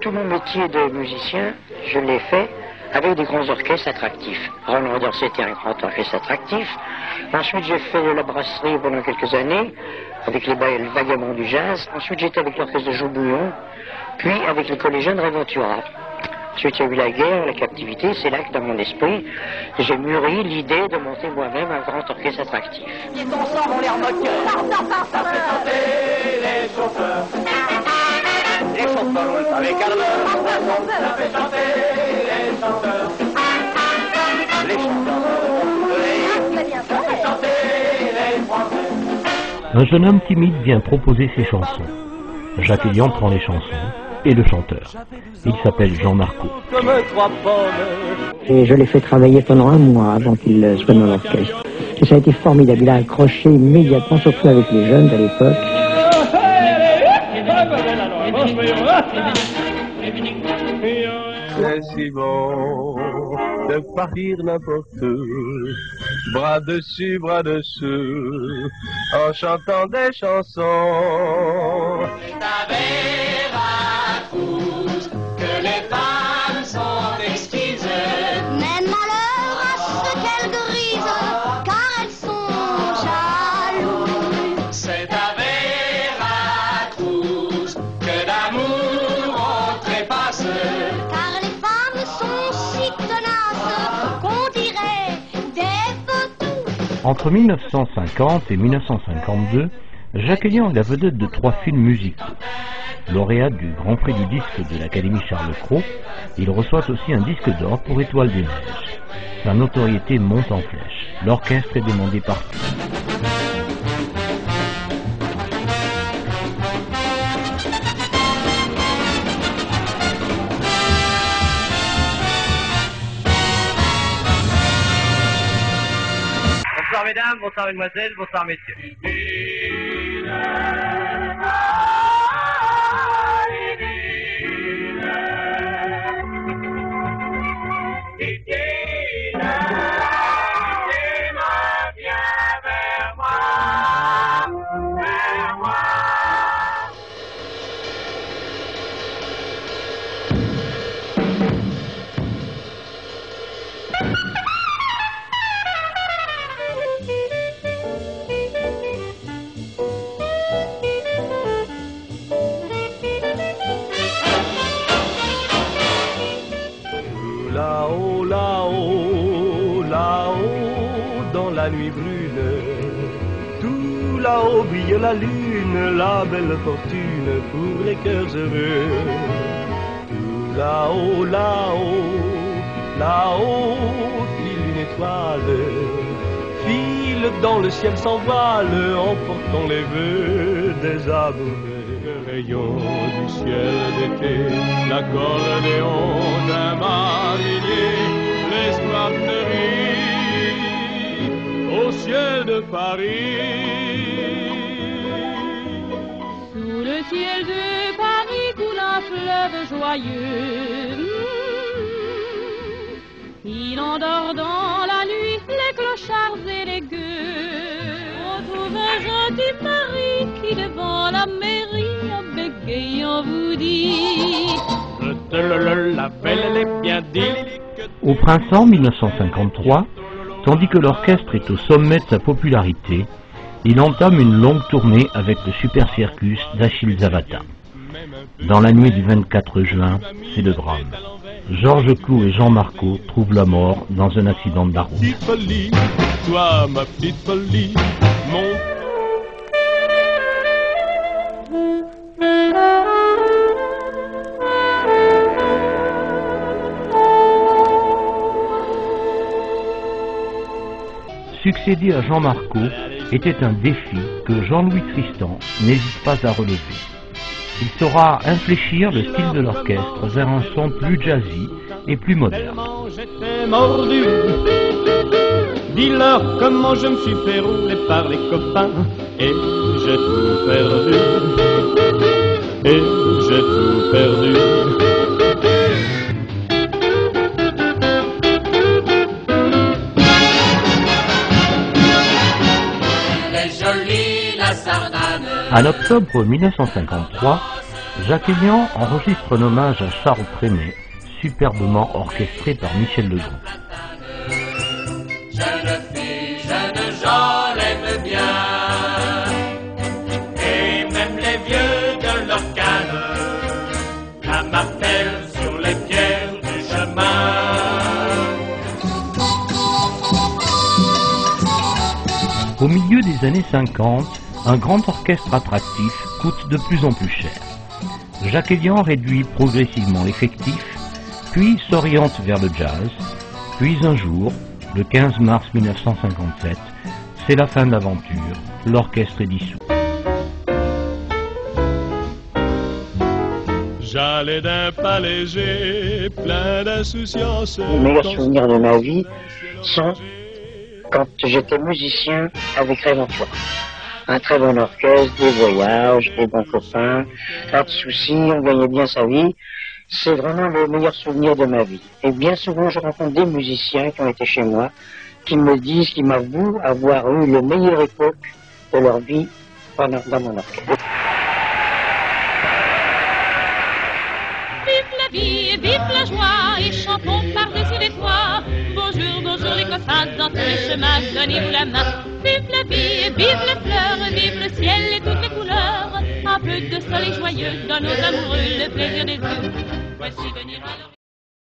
Tout mon métier de musicien, je l'ai fait avec des grands orchestres attractifs. Roland Rodin, c'était un grand orchestre attractif. Ensuite, j'ai fait de la brasserie pendant quelques années, avec les Vagabonds du Jazz. Ensuite, j'étais avec l'orchestre de Joubouillon, puis avec les collégiens de Réventura. Ensuite, il y a eu la guerre, la captivité. C'est là que, dans mon esprit, j'ai mûri l'idée de monter moi-même un grand orchestre attractif. Les ensemble, on les remoque. Ça fait chanter les chauffeurs. Les chauffeurs roulent avec ardeur. Ça fait chanter les chanteurs. Les chanteurs, ça fait chanter les Français. Un jeune homme timide vient proposer ses chansons. Jacques Elian prend les chansons et le chanteur. Il s'appelle Jean Marco. Et je l'ai fait travailler pendant un mois avant qu'il soit dans l'orchestre. Et ça a été formidable. Il a accroché immédiatement, surtout avec les jeunes de l'époque. C'est si bon de partir n'importe où, bras dessus, bras dessous, en chantant des chansons. C'est à Veracruz que les femmes sont exquises. Mais malheur à ceux qu'elles grisent, car elles sont jalouses. C'est à Veracruz que d'amour on trépasse. Car les femmes sont si tenaces qu'on dirait des photos. Entre 1950 et 1952, Jacques Elian est la vedette de 3 films musicaux. Lauréat du Grand Prix du disque de l'Académie Charles Cros, il reçoit aussi un disque d'or pour Étoile des Neiges. Sa notoriété monte en flèche. L'orchestre est demandé partout. Bonsoir mesdames, bonsoir mesdemoiselles, bonsoir messieurs. Là-haut, là-haut, là-haut, dans la nuit brune, tout là-haut brille la lune, la belle fortune pour les cœurs heureux. Tout là-haut, là-haut, là-haut, file une étoile, file dans le ciel sans voile, emportant les vœux des amoureux. Le rayon du ciel d'été, l'accordéon d'un marinier, l'espoir fleurit au ciel de Paris. Sous le ciel de Paris coule un fleuve joyeux. Il endort dans la nuit les clochards et les gueux. On trouve un gentil mari qui devant la mairie bégayant vous dit: La belle elle est bien dit. Au printemps 1953, tandis que l'orchestre est au sommet de sa popularité, il entame une longue tournée avec le Super Circus d'Achille Zavata. Dans la nuit du 24 juin, c'est le drame. Georges Cloux et Jean Marco trouvent la mort dans un accident de la route. Petite folie, toi ma petite folie, mon... Succéder à Jean Marco était un défi que Jean-Louis Tristan n'hésite pas à relever. Il saura infléchir le style de l'orchestre vers un son plus jazzy et plus moderne. J'étais mordu, dis-leur comment je me suis fait rouler par les copains, et j'ai tout perdu, et j'ai tout perdu. Les jolies En octobre 1953, Jacques Elian enregistre un hommage à Charles Trenet, superbement orchestré par Michel Legrand. Jeune fille, jeune gens l'aiment bien, et même les vieux de leur canne, la martèle sur les pierres du chemin. Au milieu des années 50, un grand orchestre attractif coûte de plus en plus cher. Jacques Elian réduit progressivement l'effectif, puis s'oriente vers le jazz, puis un jour, le 15 mars 1957, c'est la fin de l'aventure, l'orchestre est dissous. J'allais d'un pas léger, plein d'insouciance. Les meilleurs souvenirs de ma vie sont quand j'étais musicien avec Réventoire. Un très bon orchestre, des voyages, des bons copains, pas de soucis, on gagnait bien sa vie. C'est vraiment le meilleur souvenir de ma vie. Et bien souvent, je rencontre des musiciens qui ont été chez moi, qui me disent, qui m'avouent avoir eu la meilleure époque de leur vie dans mon orchestre. Vive la vie, vive la joie, et chantons par-dessus les toits. Bonjour, bonjour les copains, dans tous les chemins, donnez-vous la main. Vive la vie, vive les fleurs, vive le ciel et toutes les couleurs. Un peu de soleil joyeux dans nos amoureux, le plaisir des yeux. Voici venir à